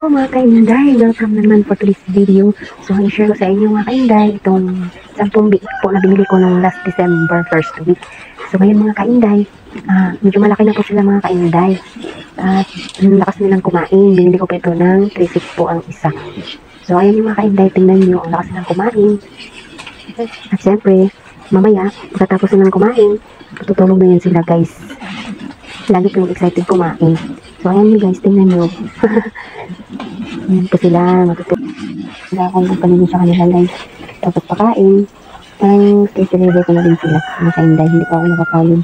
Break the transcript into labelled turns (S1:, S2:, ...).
S1: Mga kainday, welcome na naman for today's video. So, i-share ko sa inyo mga kainday itong 10 biik po na binili ko nung last December first week. So, ngayon mga kainday, medyo malaki na po sila mga kainday. At lakas nilang kumain. Binili ko pa ito ng 3.6 po ang isa. So, ayan yung mga kainday, tingnan nyo, ang lakas nilang kumain. At syempre, mamaya, pagkatapos nilang kumain, tutulog na yan sila guys. Lagi kong excited kumain. So, ayan yun guys, tingnan nyo. Ayan po sila, matutulog. Wala akong magpaninin sa kanila guys. Tapos pakain. Ang stage deliver ko na rin sila. Mga kainday, hindi pa ako nakapalod.